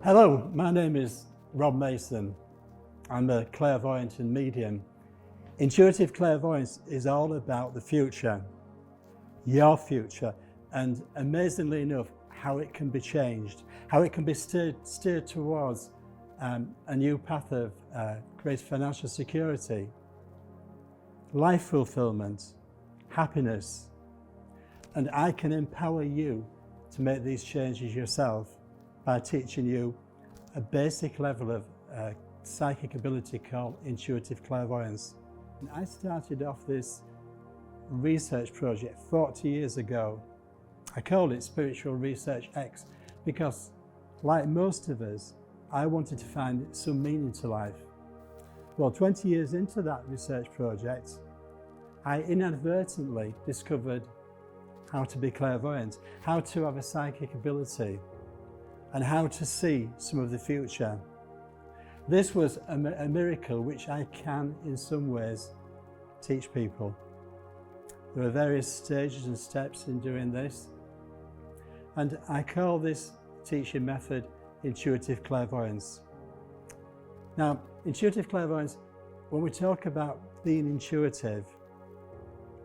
Hello, my name is Rob Mason. I'm a clairvoyant and medium. Intuitive clairvoyance is all about the future, your future, and amazingly enough, how it can be changed, how it can be steered towards a new path of greater financial security, life fulfillment, happiness. And I can empower you to make these changes yourself by teaching you a basic level of psychic ability called intuitive clairvoyance. And I started off this research project 40 years ago. I called it Spiritual Research X because, like most of us, I wanted to find some meaning to life. Well, 20 years into that research project, I inadvertently discovered how to be clairvoyant, how to have a psychic ability, and how to see some of the future. This was a miracle which I can, in some ways, teach people. There are various stages and steps in doing this, and I call this teaching method intuitive clairvoyance. Now, intuitive clairvoyance, when we talk about being intuitive,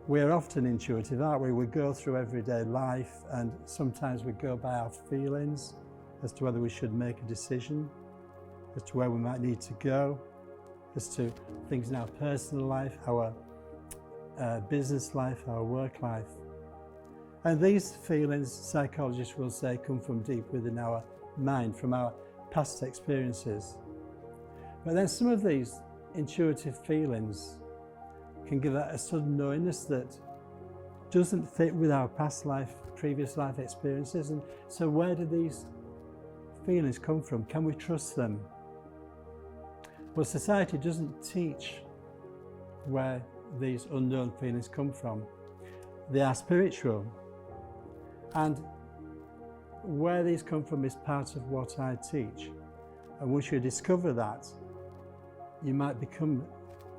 we're often intuitive, aren't we? We go through everyday life and sometimes we go by our feelings as to whether we should make a decision, as to where we might need to go, as to things in our personal life, our business life, our work life. And these feelings, psychologists will say, come from deep within our mind, from our past experiences. But then some of these intuitive feelings can give a sudden knowingness that doesn't fit with our past life, previous life experiences. And so where do these feelings come from? Can we trust them? Well, society doesn't teach where these unknown feelings come from. They are spiritual. And where these come from is part of what I teach. And once you discover that, you might become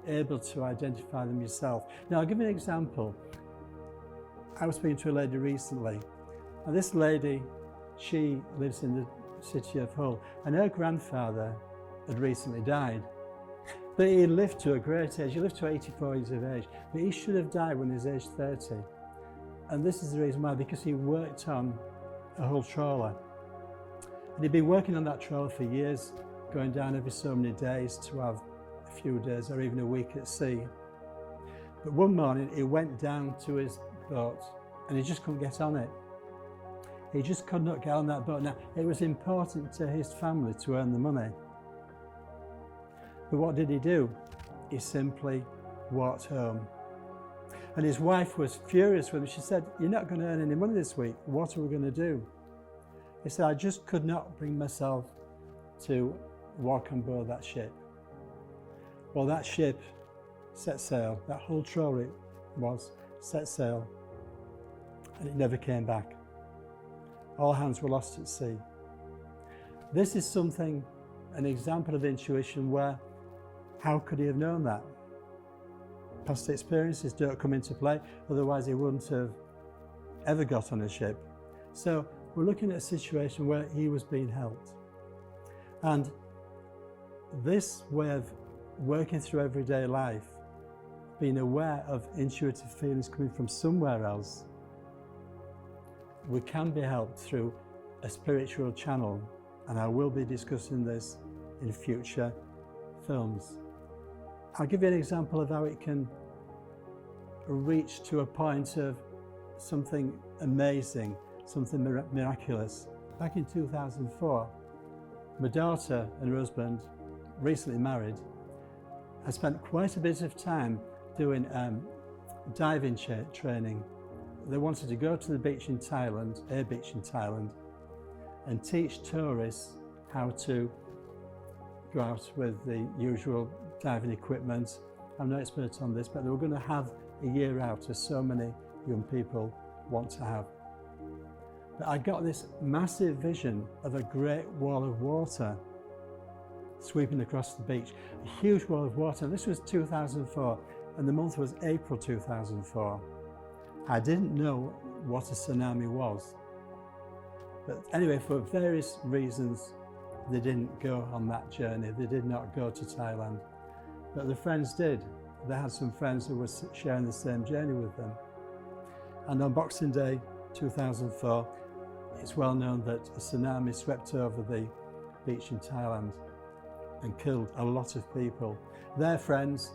able to identify them yourself. Now, I'll give you an example. I was speaking to a lady recently, and this lady, she lives in the city of Hull, and her grandfather had recently died. But he lived to a great age, he lived to 84 years of age, but he should have died when he was age 30. And this is the reason why, because he worked on a Hull trawler. And he'd been working on that trawler for years, going down every so many days to have a few days or even a week at sea. But one morning he went down to his boat and he just couldn't get on it. He just could not get on that boat. Now, it was important to his family to earn the money. But what did he do? He simply walked home. And his wife was furious with him. She said, "You're not going to earn any money this week. What are we going to do?" He said, "I just could not bring myself to walk on board that ship." Well, that ship set sail, that whole trawler it was, set sail, and it never came back. All hands were lost at sea. This is something, an example of intuition where, how could he have known that? Past experiences don't come into play, otherwise he wouldn't have ever got on a ship. So we're looking at a situation where he was being helped. And this way of working through everyday life, being aware of intuitive feelings coming from somewhere else, we can be helped through a spiritual channel, and I will be discussing this in future films. I'll give you an example of how it can reach to a point of something amazing, something miraculous. Back in 2004, my daughter and her husband, recently married, I spent quite a bit of time doing diving training. They wanted to go to the beach in Thailand, a beach in Thailand, and teach tourists how to go out with the usual diving equipment. I'm no expert on this, but they were going to have a year out, as so many young people want to have. But I got this massive vision of a great wall of water sweeping across the beach, a huge wall of water. And this was 2004, and the month was April 2004. I didn't know what a tsunami was. But anyway, for various reasons, they didn't go on that journey. They did not go to Thailand, but the friends did. They had some friends who were sharing the same journey with them. And on Boxing Day 2004, it's well known that a tsunami swept over the beach in Thailand and killed a lot of people. Their friends,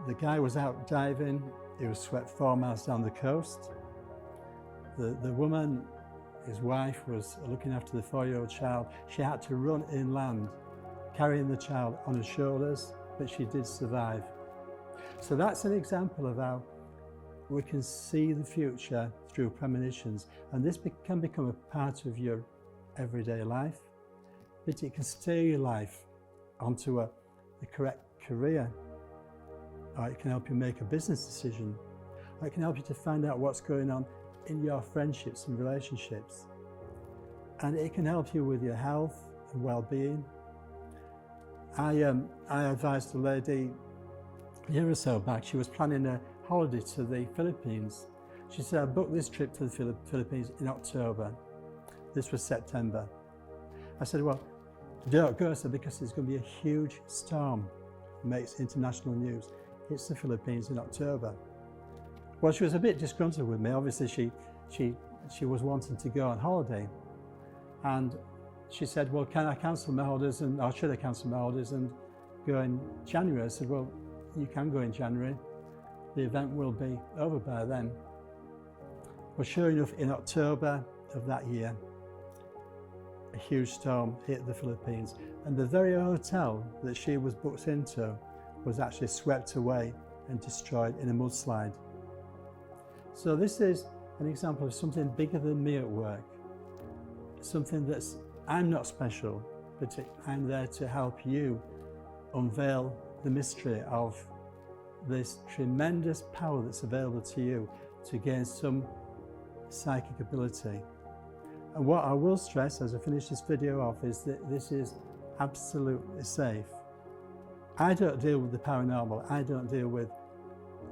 the guy was out diving, he was swept 4 miles down the coast. The woman, his wife, was looking after the 4-year-old child. She had to run inland, carrying the child on her shoulders, but she did survive. So that's an example of how we can see the future through premonitions, and this can become a part of your everyday life, but it can steer your life onto the correct career, or it can help you make a business decision, or it can help you to find out what's going on in your friendships and relationships, and it can help you with your health and well-being. I advised a lady a year or so back. She was planning a holiday to the Philippines. She said, I booked this trip to the Philippines in October. This was September. I said, well, don't go, sir, because there's going to be a huge storm. It makes international news. It's the Philippines in October. Well, she was a bit disgruntled with me. Obviously, she was wanting to go on holiday. And she said, well, can I cancel my holidays, or should I cancel my holidays and go in January? I said, well, you can go in January. The event will be over by then. Well, sure enough, in October of that year, a huge storm hit the Philippines, and the very hotel that she was booked into was actually swept away and destroyed in a mudslide. So this is an example of something bigger than me at work, something that's, I'm not special, but I'm there to help you unveil the mystery of this tremendous power that's available to you to gain some psychic ability. And what I will stress as I finish this video off is that this is absolutely safe. I don't deal with the paranormal. I don't deal with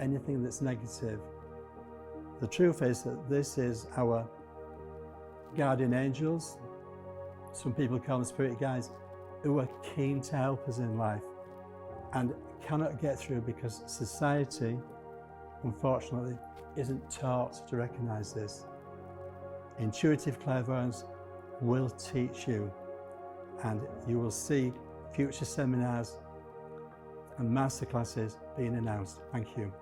anything that's negative. The truth is that this is our guardian angels. Some people call them spirit guides, who are keen to help us in life and cannot get through because society, unfortunately, isn't taught to recognize this. Intuitive Clairvoyance will teach you, and you will see future seminars and masterclasses being announced. Thank you.